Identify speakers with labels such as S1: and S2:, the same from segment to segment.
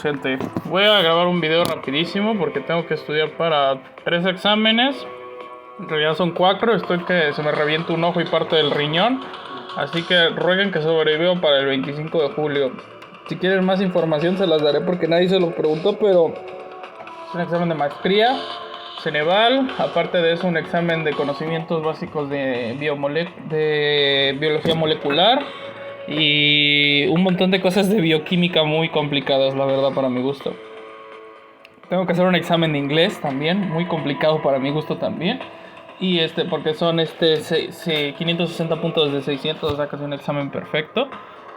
S1: Gente, voy a grabar un video rapidísimo porque tengo que estudiar para 3 exámenes. En realidad son 4, estoy que se me revienta un ojo y parte del riñón. Así que rueguen que sobreviva para el 25 de julio. Si quieren más información se las daré porque nadie se lo preguntó, pero es un examen de maestría, Ceneval. Aparte de eso, un examen de conocimientos básicos de biología molecular y un montón de cosas de bioquímica muy complicadas, la verdad, para mi gusto. Tengo que hacer un examen de inglés también, muy complicado para mi gusto también. Y porque son 560 puntos de 600, o sea, casi un examen perfecto.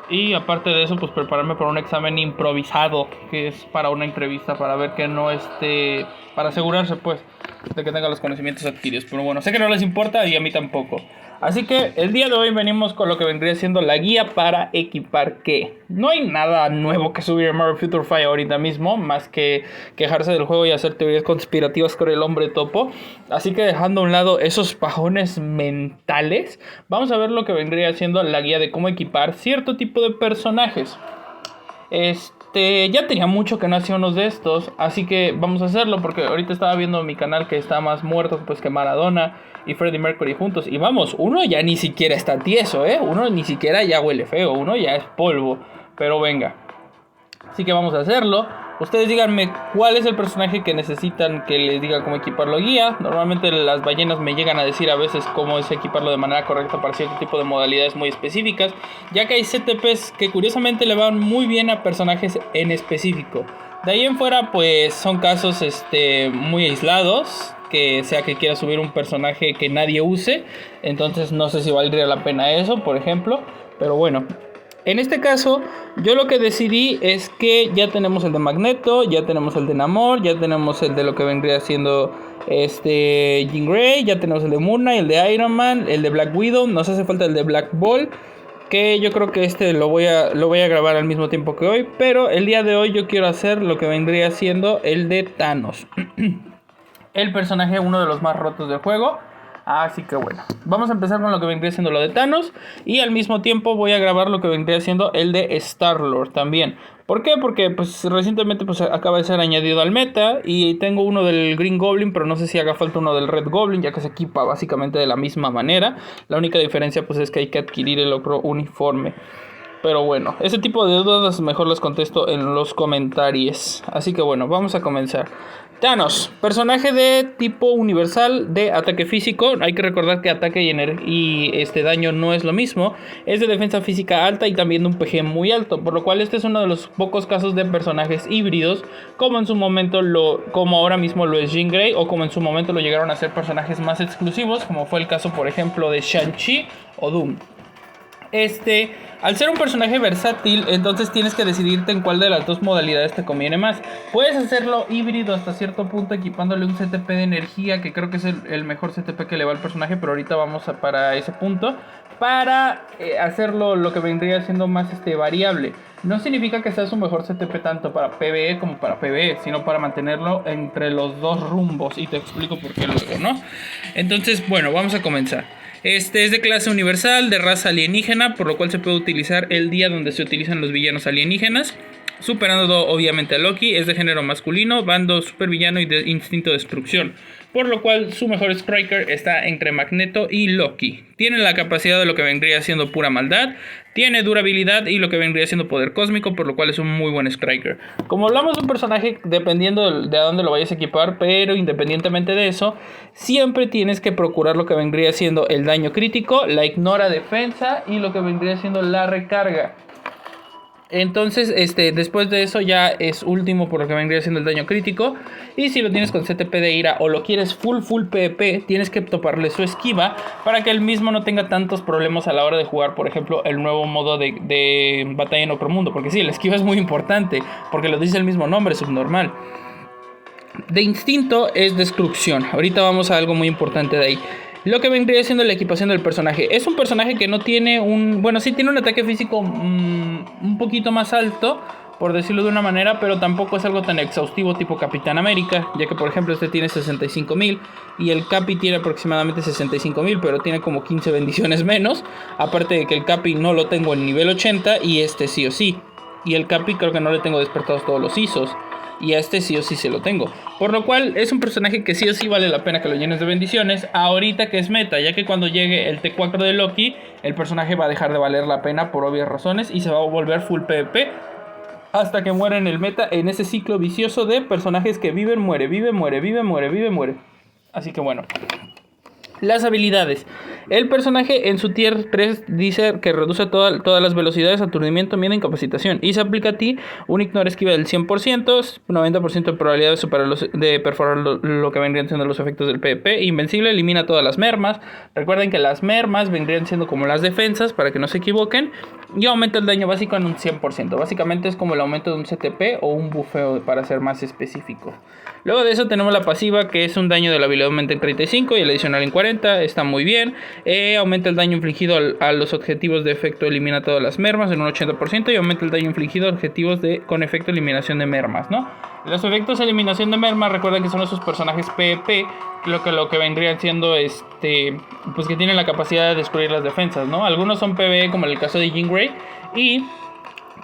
S1: Y aparte de eso, pues prepararme para un examen improvisado, que es para una entrevista, para ver que no para asegurarse pues de que tenga los conocimientos adquiridos. Pero bueno, sé que no les importa y a mí tampoco. Así que el día de hoy venimos con lo que vendría siendo la guía para equipar qué. No hay nada nuevo que subir en Marvel Future Fight ahorita mismo, más que quejarse del juego y hacer teorías conspirativas con el hombre topo. Así que dejando a un lado esos pajones mentales, vamos a ver lo que vendría siendo la guía de cómo equipar cierto tipo de personajes. Ya tenía mucho que no hacía unos de estos, así que vamos a hacerlo porque ahorita estaba viendo mi canal que está más muerto pues que Maradona y Freddie Mercury juntos. Y vamos, uno ya ni siquiera está tieso, uno ni siquiera ya huele feo, uno ya es polvo, pero venga. Así que vamos a hacerlo. Ustedes díganme cuál es el personaje que necesitan que les diga cómo equiparlo guía. Normalmente las ballenas me llegan a decir a veces cómo es equiparlo de manera correcta para cierto tipo de modalidades muy específicas, ya que hay CTPs que curiosamente le van muy bien a personajes en específico. De ahí en fuera pues son casos muy aislados, que sea que quiera subir un personaje que nadie use, entonces no sé si valdría la pena eso, por ejemplo, pero bueno. En este caso, yo lo que decidí es que ya tenemos el de Magneto, ya tenemos el de Namor, ya tenemos el de lo que vendría siendo Jean Grey, ya tenemos el de Moon Knight, el de Iron Man, el de Black Widow, nos hace falta el de Black Bolt, que yo creo que lo voy a grabar al mismo tiempo que hoy, pero el día de hoy yo quiero hacer lo que vendría siendo el de Thanos. El personaje, uno de los más rotos del juego. Así que bueno, vamos a empezar con lo que vendría siendo lo de Thanos. Y al mismo tiempo voy a grabar lo que vendría siendo el de Star-Lord también. ¿Por qué? Porque pues recientemente pues acaba de ser añadido al meta. Y tengo uno del Green Goblin, pero no sé si haga falta uno del Red Goblin, ya que se equipa básicamente de la misma manera. La única diferencia pues es que hay que adquirir el otro uniforme. Pero bueno, ese tipo de dudas mejor las contesto en los comentarios. Así que bueno, vamos a comenzar. Thanos, personaje de tipo universal de ataque físico. Hay que recordar que ataque y daño no es lo mismo. Es de defensa física alta y también de un PG muy alto, por lo cual este es uno de los pocos casos de personajes híbridos, como en su momento como ahora mismo lo es Jean Grey, o como en su momento lo llegaron a ser personajes más exclusivos, como fue el caso por ejemplo de Shang-Chi o Doom. Al ser un personaje versátil, entonces tienes que decidirte en cuál de las dos modalidades te conviene más. Puedes hacerlo híbrido hasta cierto punto, equipándole un CTP de energía, que creo que es el mejor CTP que le va al personaje, pero ahorita vamos para ese punto. Para hacerlo lo que vendría siendo más variable. No significa que sea su mejor CTP tanto para PvE como para PvE, sino para mantenerlo entre los dos rumbos. Y te explico por qué luego, ¿no? Entonces, bueno, vamos a comenzar. Es de clase universal, de raza alienígena, por lo cual se puede utilizar el día donde se utilizan los villanos alienígenas. Superando obviamente a Loki, es de género masculino, bando supervillano y de instinto de destrucción. Por lo cual su mejor striker está entre Magneto y Loki. Tiene la capacidad de lo que vendría siendo pura maldad. Tiene durabilidad y lo que vendría siendo poder cósmico, por lo cual es un muy buen striker. Como hablamos de un personaje, dependiendo de a dónde lo vayas a equipar, pero independientemente de eso, siempre tienes que procurar lo que vendría siendo el daño crítico, la ignora defensa y lo que vendría siendo la recarga. Entonces, después de eso ya es último por lo que vendría siendo el daño crítico. Y si lo tienes con CTP de ira o lo quieres full PvP, tienes que toparle su esquiva para que el mismo no tenga tantos problemas a la hora de jugar, por ejemplo, el nuevo modo de batalla en otro mundo. Porque sí, la esquiva es muy importante, porque lo dice el mismo nombre, subnormal. De instinto es destrucción. Ahorita vamos a algo muy importante de ahí. Lo que vendría siendo la equipación del personaje. Es un personaje que no tiene sí tiene un ataque físico un poquito más alto, por decirlo de una manera, pero tampoco es algo tan exhaustivo tipo Capitán América, ya que por ejemplo tiene 65.000 y el Capi tiene aproximadamente 65.000, pero tiene como 15 bendiciones menos. Aparte de que el Capi no lo tengo en nivel 80 y sí o sí. Y el Capi creo que no le tengo despertados todos los ISOs. Y a este sí o sí se lo tengo. Por lo cual es un personaje que sí o sí vale la pena que lo llenes de bendiciones. Ahorita que es meta, ya que cuando llegue el T4 de Loki, el personaje va a dejar de valer la pena por obvias razones. Y se va a volver full PvP hasta que muera en el meta, en ese ciclo vicioso de personajes que viven, muere, vive, muere, vive, muere, vive, muere. Así que bueno. Las habilidades. El personaje en su tier 3 dice que reduce todas las velocidades, aturdimiento, miedo e incapacitación. Y se aplica a ti un ignore esquiva del 100%, 90% de probabilidad de superar de perforar lo que vendrían siendo los efectos del PvP. Invencible, elimina todas las mermas. Recuerden que las mermas vendrían siendo como las defensas, para que no se equivoquen. Y aumenta el daño básico en un 100%. Básicamente es como el aumento de un CTP o un bufeo, para ser más específico. Luego de eso tenemos la pasiva, que es un daño de la habilidad aumenta en 35 y el adicional en 40. Está muy bien. Aumenta el daño infligido a los objetivos de efecto elimina todas las mermas en un 80%. Y aumenta el daño infligido a objetivos con efecto eliminación de mermas, ¿no? Los efectos de eliminación de mermas, recuerden que son esos personajes PvP, lo que vendrían siendo pues que tienen la capacidad de destruir las defensas, ¿no? Algunos son PvE, como en el caso de Jean Grey, y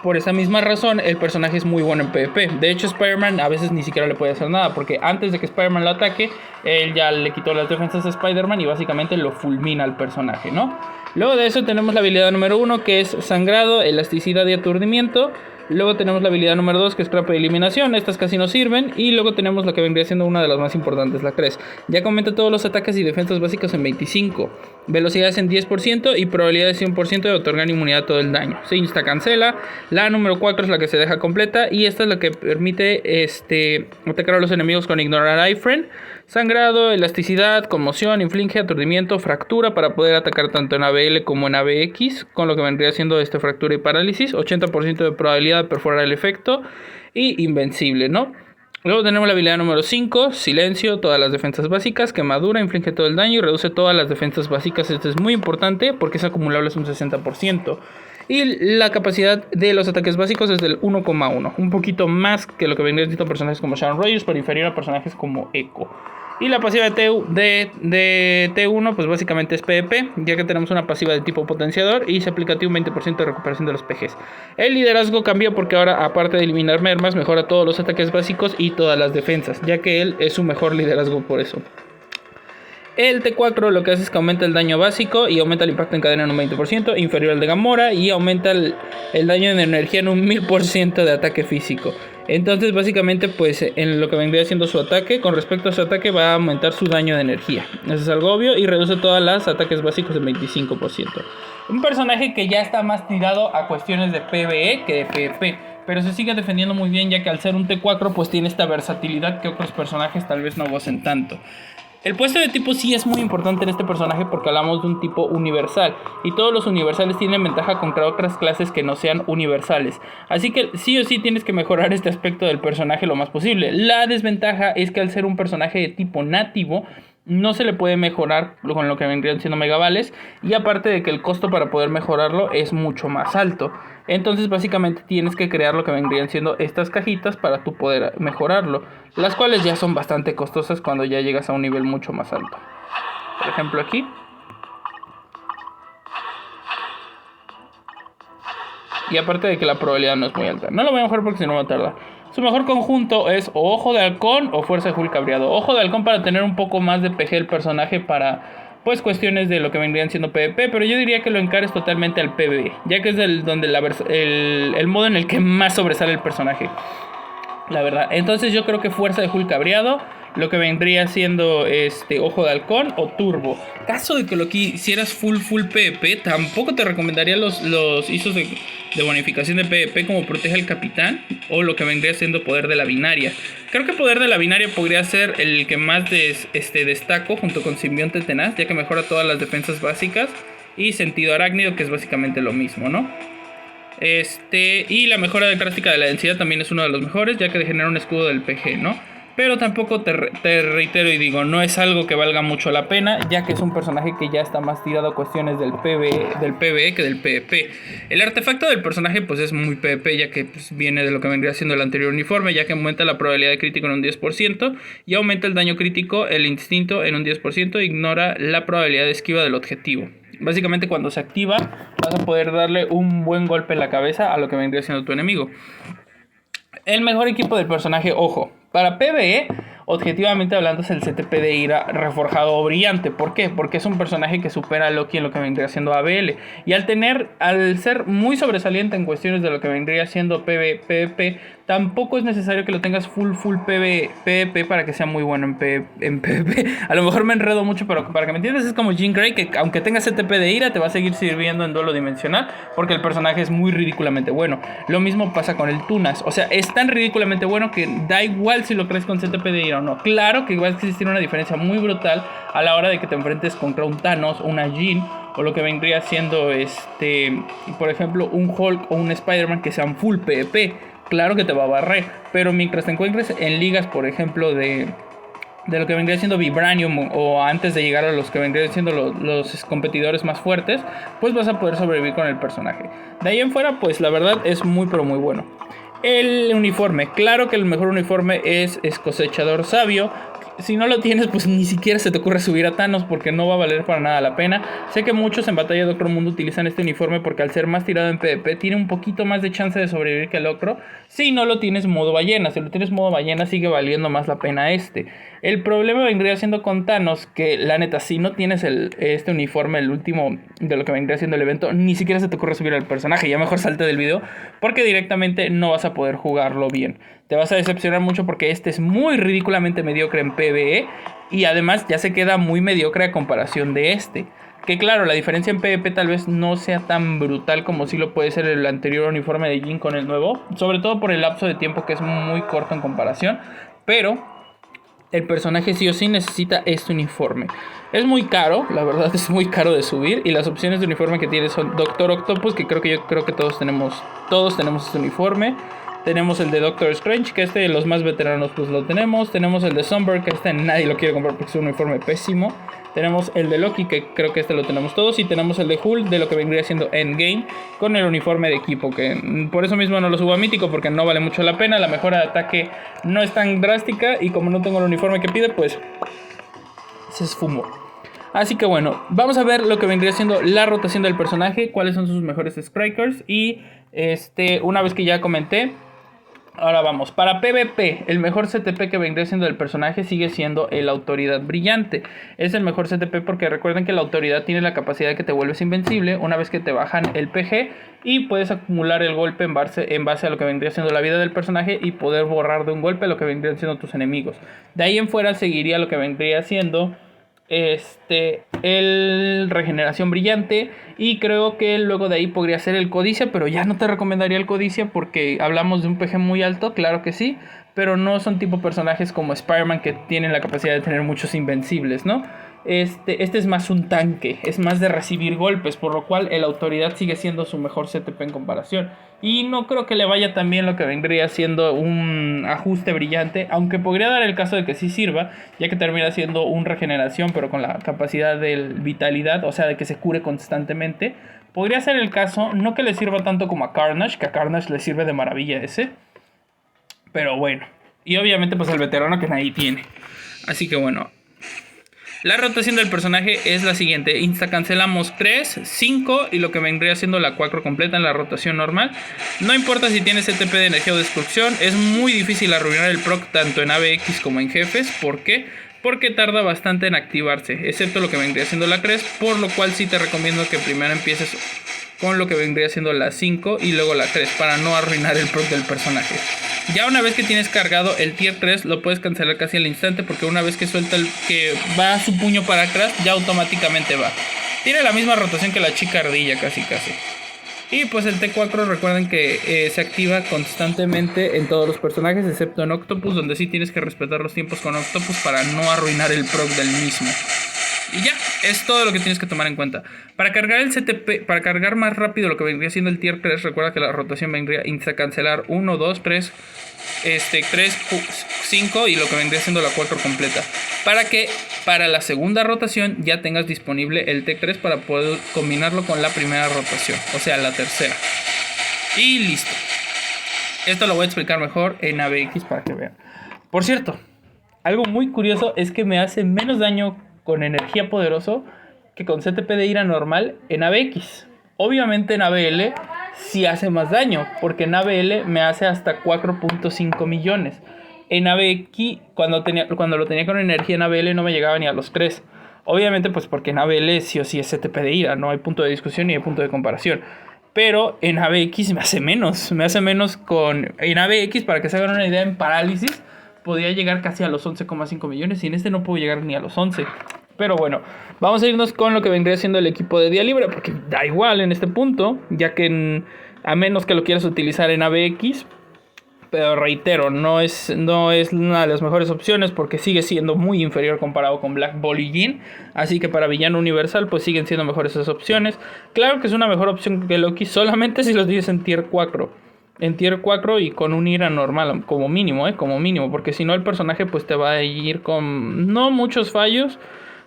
S1: por esa misma razón el personaje es muy bueno en PvP. De hecho, Spider-Man a veces ni siquiera le puede hacer nada, porque antes de que Spider-Man lo ataque, él ya le quitó las defensas a Spider-Man y básicamente lo fulmina al personaje, ¿no? Luego de eso tenemos la habilidad número 1, que es sangrado, elasticidad y aturdimiento. Luego tenemos la habilidad número 2, que es scrap de eliminación. Estas casi no sirven. Y luego tenemos lo que vendría siendo una de las más importantes, la Cres. Ya que aumenta todos los ataques y defensas básicas en 25, velocidades en 10% y probabilidades 100% de otorgar inmunidad a todo el daño. Se insta cancela. La número 4 es la que se deja completa, y esta es la que permite atacar a los enemigos con ignorar iframe. Sangrado, elasticidad, conmoción, inflige, aturdimiento, fractura, para poder atacar tanto en ABL como en ABX, con lo que vendría siendo fractura y parálisis. 80% de probabilidad de perforar el efecto. Y invencible, ¿no? Luego tenemos la habilidad número 5, silencio, todas las defensas básicas, quemadura, inflige todo el daño y reduce todas las defensas básicas. Esto es muy importante porque es acumulable, es un 60%. Y la capacidad de los ataques básicos es del 1,1, un poquito más que lo que vendrían siendo personajes como Sharon Rogers, pero inferior a personajes como Echo. Y la pasiva de T1 pues básicamente es PvP, ya que tenemos una pasiva de tipo potenciador y se aplica a ti un 20% de recuperación de los PGs. El liderazgo cambia porque ahora, aparte de eliminar mermas, mejora todos los ataques básicos y todas las defensas, ya que él es su mejor liderazgo por eso. El T4 lo que hace es que aumenta el daño básico y aumenta el impacto en cadena en un 20%, inferior al de Gamora, y aumenta el daño de energía en un 1000% de ataque físico. Entonces básicamente pues en lo que vendría siendo su ataque, con respecto a su ataque va a aumentar su daño de energía. Eso es algo obvio, y reduce todas las ataques básicos en 25%. Un personaje que ya está más tirado a cuestiones de PvE que de PvP, pero se sigue defendiendo muy bien, ya que al ser un T4 pues tiene esta versatilidad que otros personajes tal vez no gocen tanto. El puesto de tipo sí es muy importante en este personaje porque hablamos de un tipo universal, y todos los universales tienen ventaja contra otras clases que no sean universales. Así que sí o sí tienes que mejorar este aspecto del personaje lo más posible. La desventaja es que al ser un personaje de tipo nativo, no se le puede mejorar con lo que vendrían siendo megavales, y aparte de que el costo para poder mejorarlo es mucho más alto. Entonces básicamente tienes que crear lo que vendrían siendo estas cajitas para tú poder mejorarlo, las cuales ya son bastante costosas cuando ya llegas a un nivel mucho más alto. Por ejemplo aquí. Y aparte de que la probabilidad no es muy alta. No lo voy a mejorar porque si no va a tardar. Su mejor conjunto es o Ojo de Halcón o Fuerza de Hulk Cabreado. Ojo de Halcón para tener un poco más de PG el personaje para pues cuestiones de lo que vendrían siendo PvP, pero yo diría que lo encares totalmente al PvE, ya que es donde el modo en el que más sobresale el personaje, la verdad. Entonces yo creo que Fuerza de Hulk Cabreado, lo que vendría siendo Ojo de Halcón o Turbo. Caso de que lo quisieras full PvP, tampoco te recomendaría los ISOs de bonificación de PvP como Protege al Capitán o lo que vendría siendo Poder de la Binaria. Creo que Poder de la Binaria podría ser el que más destaco junto con Simbionte Tenaz, ya que mejora todas las defensas básicas, y Sentido Arácnido, que es básicamente lo mismo, ¿no? Y la mejora drástica de la densidad también es uno de los mejores, ya que genera un escudo del PG, ¿no? Pero tampoco te reitero y digo, no es algo que valga mucho la pena, ya que es un personaje que ya está más tirado a cuestiones del PvE que del PvP. El artefacto del personaje pues es muy PvP, ya que pues, viene de lo que vendría siendo el anterior uniforme, ya que aumenta la probabilidad de crítico en un 10% y aumenta el daño crítico, el instinto en un 10%, ignora la probabilidad de esquiva del objetivo. Básicamente cuando se activa vas a poder darle un buen golpe en la cabeza a lo que vendría siendo tu enemigo. El mejor equipo del personaje, ojo, para PvE, objetivamente hablando, es el CTP de Ira reforjado o brillante. ¿Por qué? Porque es un personaje que supera a Loki en lo que vendría siendo ABL. Y al ser muy sobresaliente en cuestiones de lo que vendría siendo PvP, tampoco es necesario que lo tengas full PvP para que sea muy bueno en PvP. A lo mejor me enredo mucho, pero para que me entiendas, es como Jean Grey, que aunque tenga CTP de Ira, te va a seguir sirviendo en duelo dimensional, porque el personaje es muy ridículamente bueno. Lo mismo pasa con el Tunas. O sea, es tan ridículamente bueno que da igual si lo crees con CTP de Ira o no. Claro que igual va a existir una diferencia muy brutal a la hora de que te enfrentes contra un Thanos, una Jean, o lo que vendría siendo por ejemplo, un Hulk o un Spider-Man que sean full PvP. Claro que te va a barrer, pero mientras te encuentres en ligas, por ejemplo, de lo que vendría siendo Vibranium, o antes de llegar a los que vendrían siendo los competidores más fuertes, pues vas a poder sobrevivir con el personaje. De ahí en fuera, pues la verdad es muy pero muy bueno. El uniforme, claro que el mejor uniforme es cosechador sabio. Si no lo tienes, pues ni siquiera se te ocurre subir a Thanos, porque no va a valer para nada la pena. Sé que muchos en Batalla de Ocro Mundo utilizan este uniforme porque al ser más tirado en PvP tiene un poquito más de chance de sobrevivir que el Ocro. Si no lo tienes modo ballena, si lo tienes modo ballena sigue valiendo más la pena este. El problema vendría siendo con Thanos, que la neta, si no tienes este uniforme, el último de lo que vendría siendo el evento, ni siquiera se te ocurre subir al personaje. Ya mejor salte del video, porque directamente no vas a poder jugarlo bien. Te vas a decepcionar mucho porque este es muy ridículamente mediocre en PvE, y además ya se queda muy mediocre a comparación de este. Que claro, la diferencia en PvP tal vez no sea tan brutal como sí lo puede ser el anterior uniforme de Jin con el nuevo, sobre todo por el lapso de tiempo que es muy corto en comparación, pero el personaje sí o sí necesita este uniforme. Es muy caro, la verdad es muy caro de subir, y las opciones de uniforme que tiene son Doctor Octopus, que yo creo que todos tenemos este uniforme. Tenemos el de Doctor Strange, que de los más veteranos pues lo tenemos. Tenemos el de Sunbird, que nadie lo quiere comprar porque es un uniforme pésimo. Tenemos el de Loki, que creo que lo tenemos todos. Y tenemos el de Hulk, de lo que vendría siendo Endgame, con el uniforme de equipo, que por eso mismo no lo subo a mítico, porque no vale mucho la pena. La mejora de ataque no es tan drástica, y como no tengo el uniforme que pide, pues se esfumó. Así que bueno, vamos a ver lo que vendría siendo la rotación del personaje, cuáles son sus mejores strikers. Y una vez que ya comenté, ahora vamos, para PvP, el mejor CTP que vendría siendo del personaje sigue siendo el Autoridad Brillante. Es el mejor CTP porque recuerden que la Autoridad tiene la capacidad de que te vuelves invencible una vez que te bajan el PG, y puedes acumular el golpe en base a lo que vendría siendo la vida del personaje, y poder borrar de un golpe lo que vendrían siendo tus enemigos. De ahí en fuera seguiría lo que vendría siendo el Regeneración Brillante, y creo que luego de ahí podría ser el Codicia, pero ya no te recomendaría el Codicia porque hablamos de un PG muy alto, claro que sí, pero no son tipo personajes como Spider-Man, que tienen la capacidad de tener muchos invencibles, ¿no? Este es más un tanque, es más de recibir golpes, por lo cual el Autoridad sigue siendo su mejor CTP en comparación. Y no creo que le vaya tan bien lo que vendría siendo un ajuste brillante, aunque podría dar el caso de que sí sirva, ya que termina siendo un regeneración, pero con la capacidad de vitalidad, o sea, de que se cure constantemente. Podría ser el caso, no que le sirva tanto como a Carnage, que a Carnage le sirve de maravilla ese, pero bueno. Y obviamente pues el veterano que nadie tiene. Así que bueno, la rotación del personaje es la siguiente: insta cancelamos 3, 5 y lo que vendría siendo la 4 completa en la rotación normal. No importa si tienes CTP de energía o destrucción, es muy difícil arruinar el proc tanto en ABX como en jefes. ¿Por qué? Porque tarda bastante en activarse, excepto lo que vendría siendo la 3, por lo cual sí te recomiendo que primero empieces con lo que vendría siendo la 5 y luego la 3, para no arruinar el proc del personaje. Ya una vez que tienes cargado el tier 3, lo puedes cancelar casi al instante, porque una vez que suelta que va su puño para atrás, ya automáticamente va. Tiene la misma rotación que la chica ardilla, casi. Y pues el T4, recuerden que se activa constantemente en todos los personajes, excepto en Octopus, donde sí tienes que respetar los tiempos con Octopus para no arruinar el proc del mismo. Y ya, es todo lo que tienes que tomar en cuenta. Para cargar el CTP, para cargar más rápido lo que vendría siendo el tier 3, recuerda que la rotación vendría a cancelar 1, 2, 3, 3, 5 y lo que vendría siendo la 4 completa. Para que para la segunda rotación ya tengas disponible el T3 para poder combinarlo con la primera rotación, o sea, la tercera. Y listo. Esto lo voy a explicar mejor en ABX para que vean. Por cierto, algo muy curioso es que me hace menos daño con energía poderoso que con CTP de ira normal en ABX. Obviamente en ABL sí hace más daño, porque en ABL me hace hasta 4.5 millones. En ABX, cuando lo tenía con energía en ABL no me llegaba ni a los 3. Obviamente pues porque en ABL sí o sí es CTP de ira, no hay punto de discusión ni hay punto de comparación. Pero en ABX me hace menos en ABX, para que se hagan una idea, en parálisis podía llegar casi a los 11,5 millones y en este no puedo llegar ni a los 11. Pero bueno, vamos a irnos con lo que vendría siendo el equipo de día libre, porque da igual en este punto, ya que a menos que lo quieras utilizar en ABX, pero reitero, no es una de las mejores opciones porque sigue siendo muy inferior comparado con Black Ball y Jin. Así que para villano universal pues siguen siendo mejores esas opciones. Claro que es una mejor opción que Loki solamente si los dices en tier 4. En tier 4 y con un ira normal, como mínimo, como mínimo. Porque si no el personaje pues te va a ir con no muchos fallos,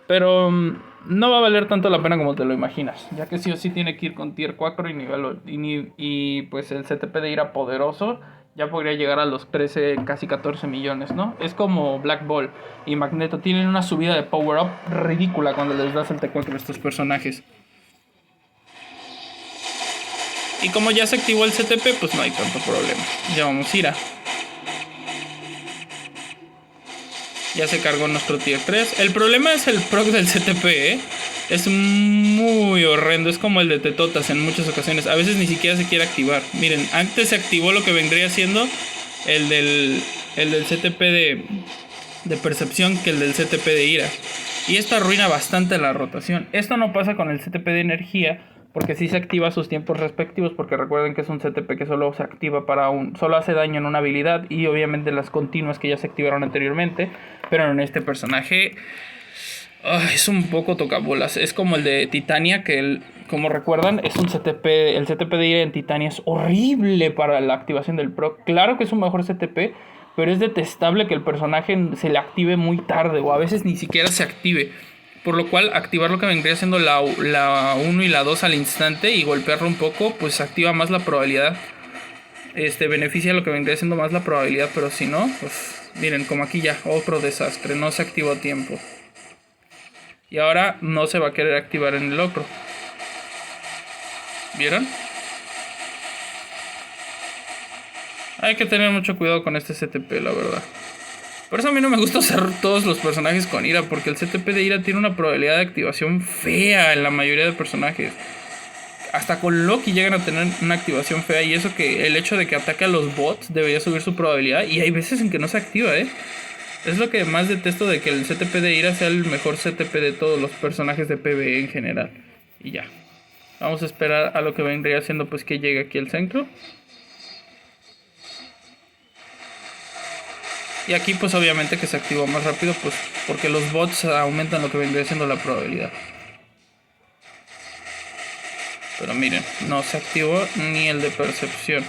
S1: pero no va a valer tanto la pena como te lo imaginas. Ya que sí o sí tiene que ir con tier 4 y pues el CTP de ira poderoso ya podría llegar a los 13, casi 14 millones, ¿no? Es como Black Ball y Magneto tienen una subida de power up ridícula cuando les das el T4 a estos personajes. Y como ya se activó el CTP, pues no hay tanto problema. Ya vamos a ir a... Ya se cargó nuestro tier 3. El problema es el proc del CTP, ¿eh? Es muy horrendo. Es como el de Tetotas en muchas ocasiones. A veces ni siquiera se quiere activar. Miren, antes se activó lo que vendría siendo el del CTP de percepción que el del CTP de ira. Y esto arruina bastante la rotación. Esto no pasa con el CTP de energía, porque sí se activa a sus tiempos respectivos, porque recuerden que es un CTP que solo se activa solo hace daño en una habilidad y obviamente las continuas que ya se activaron anteriormente. Pero en este personaje es un poco tocabolas. Es como el de Titania, que como recuerdan es un CTP. El CTP de ira en Titania es horrible para la activación del proc. Claro que es un mejor CTP, pero es detestable que el personaje se le active muy tarde o a veces ni siquiera se active. Por lo cual activar lo que vendría siendo la 1 y la 2 al instante y golpearlo un poco, pues activa más la probabilidad. Beneficia lo que vendría siendo más la probabilidad, pero si no, pues miren, como aquí ya, otro desastre, no se activó a tiempo. Y ahora no se va a querer activar en el otro. ¿Vieron? Hay que tener mucho cuidado con este CTP, la verdad. Por eso a mí no me gusta usar todos los personajes con ira, porque el CTP de ira tiene una probabilidad de activación fea en la mayoría de personajes. Hasta con Loki llegan a tener una activación fea, y eso que el hecho de que ataque a los bots debería subir su probabilidad, y hay veces en que no se activa, Es lo que más detesto de que el CTP de ira sea el mejor CTP de todos los personajes de PvE en general. Y ya. Vamos a esperar a lo que vendría siendo pues que llegue aquí el centro. Y aquí pues obviamente que se activó más rápido, pues porque los bots aumentan lo que vendría siendo la probabilidad. Pero miren, no se activó ni el de percepción.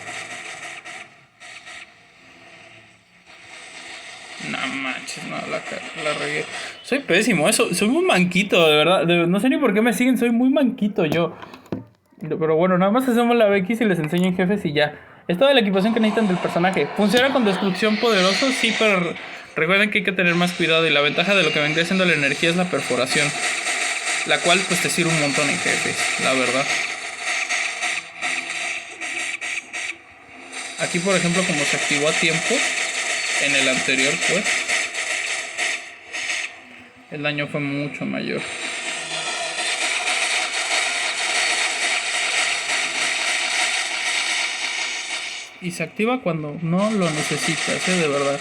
S1: No manches, no, la regué. Soy pésimo, soy muy manquito, de verdad. No sé ni por qué me siguen, soy muy manquito yo. Pero bueno, nada más hacemos la BX y les enseño en jefes y ya. Es toda la equipación que necesitan del personaje. Funciona con destrucción poderoso, sí, pero recuerden que hay que tener más cuidado. Y la ventaja de lo que vendría siendo la energía es la perforación, la cual pues te sirve un montón en jefes, la verdad. Aquí por ejemplo, como se activó a tiempo en el anterior, pues el daño fue mucho mayor. Y se activa cuando no lo necesitas, de verdad.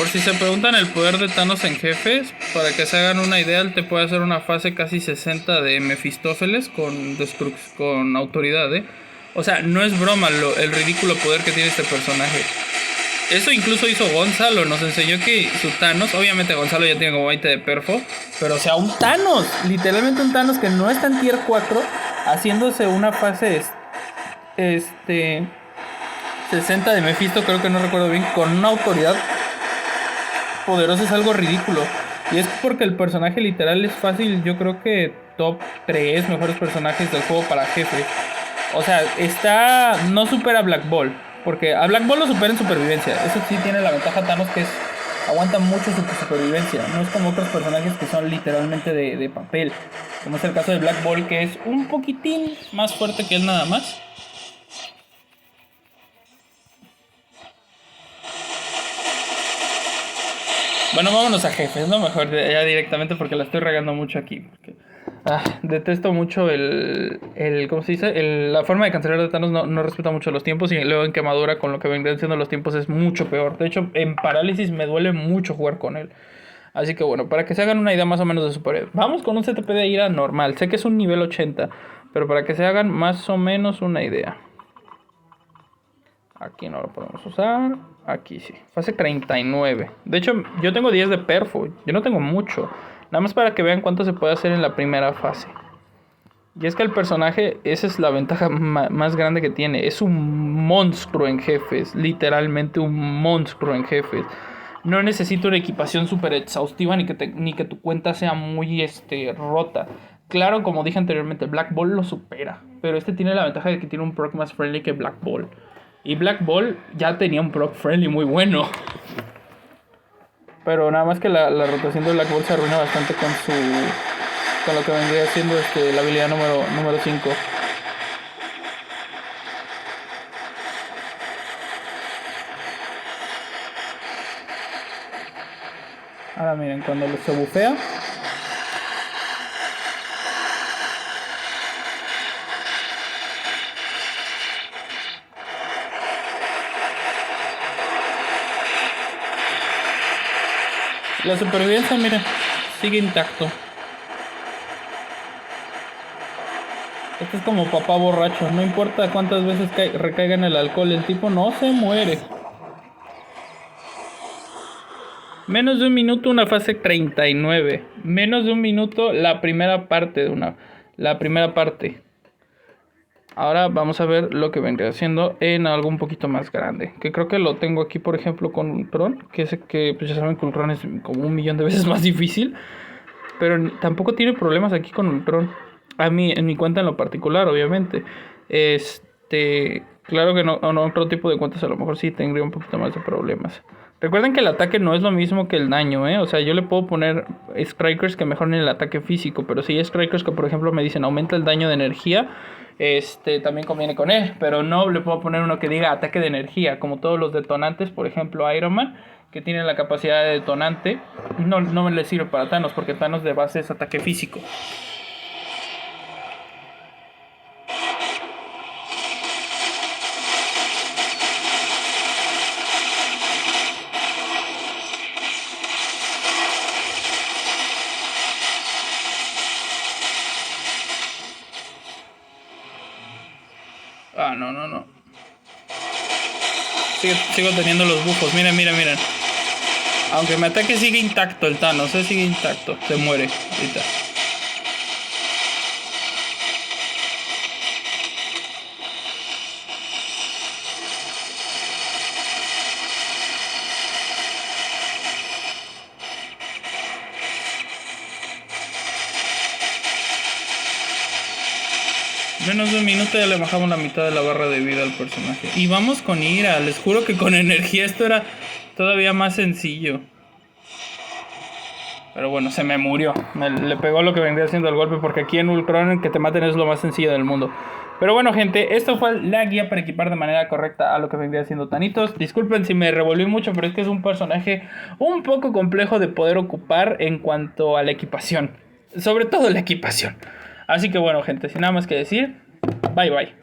S1: Por si se preguntan el poder de Thanos en jefes, para que se hagan una idea, él te puede hacer una fase casi 60 de Mefistófeles con autoridad, ¿eh? O sea, no es broma el ridículo poder que tiene este personaje. Eso incluso hizo Gonzalo, nos enseñó que su Thanos, obviamente Gonzalo ya tiene como 20 de perfo, pero o sea, un Thanos, literalmente un Thanos que no está en tier 4, haciéndose una fase 60 de Mephisto, creo que no recuerdo bien, con una autoridad poderosa, es algo ridículo. Y es porque el personaje literal es fácil, yo creo que top 3 mejores personajes del juego para jefe. O sea, no supera a Black Ball, porque a Black Ball lo supera en supervivencia. Eso sí tiene la ventaja Thanos, que aguanta mucho su supervivencia. No es como otros personajes que son literalmente de papel, como es el caso de Black Ball, que es un poquitín más fuerte que él nada más. Bueno, vámonos a jefes, ¿no? Mejor ya directamente, porque la estoy regando mucho aquí. Porque, detesto mucho ¿cómo se dice? La forma de cancelar de Thanos no respeta mucho los tiempos. Y luego en quemadura, con lo que vendrían siendo los tiempos, es mucho peor. De hecho, en parálisis me duele mucho jugar con él. Así que bueno, para que se hagan una idea más o menos de su poder, vamos con un CTP de ira normal. Sé que es un nivel 80, pero para que se hagan más o menos una idea. Aquí no lo podemos usar. Aquí sí. Fase 39. De hecho, yo tengo 10 de perfo. Yo no tengo mucho. Nada más para que vean cuánto se puede hacer en la primera fase. Y es que el personaje, esa es la ventaja más grande que tiene. Es un monstruo en jefes. Literalmente un monstruo en jefes. No necesito una equipación súper exhaustiva ni que tu cuenta sea muy rota. Claro, como dije anteriormente, Black Ball lo supera. Pero tiene la ventaja de que tiene un proc más friendly que Black Ball. Y Black Ball ya tenía un proc friendly muy bueno. Pero nada más que la rotación de Black Ball se arruina bastante con lo que vendría siendo la habilidad número 5. Ahora miren, cuando se bufea, la supervivencia, miren, sigue intacto. Esto es como papá borracho. No importa cuántas veces recaiga en el alcohol, el tipo no se muere. Menos de un minuto una fase 39. Menos de un minuto la primera parte La primera parte. Ahora vamos a ver lo que vendría haciendo en algo un poquito más grande. Que creo que lo tengo aquí, por ejemplo, con Ultron. Que pues ya saben que Ultron es como 1.000.000 de veces más difícil. Pero tampoco tiene problemas aquí con Ultron. En mi cuenta en lo particular, obviamente. Claro que no, otro tipo de cuentas a lo mejor sí tendría un poquito más de problemas. Recuerden que el ataque no es lo mismo que el daño, ¿eh? O sea, yo le puedo poner strikers que mejoren el ataque físico, pero si hay strikers que, por ejemplo, me dicen aumenta el daño de energía, también conviene con él. Pero no le puedo poner uno que diga ataque de energía, como todos los detonantes, por ejemplo, Iron Man, que tiene la capacidad de detonante. No me le sirve para Thanos, porque Thanos de base es ataque físico. No. Sigo teniendo los bufos. Miren. Aunque me ataque sigue intacto el Thanos. Sigue intacto. Se muere ahorita. Menos de un minuto ya le bajamos la mitad de la barra de vida al personaje. Y vamos con ira. Les juro que con energía esto era todavía más sencillo. Pero bueno, se me murió. Le pegó lo que vendría haciendo el golpe, porque aquí en Ultron que te maten es lo más sencillo del mundo. Pero bueno, gente, esto fue la guía para equipar de manera correcta a lo que vendría siendo Thanitos. Disculpen si me revolví mucho, pero es que es un personaje un poco complejo de poder ocupar en cuanto a la equipación. Sobre todo la equipación. Así que bueno, gente, sin nada más que decir, bye bye.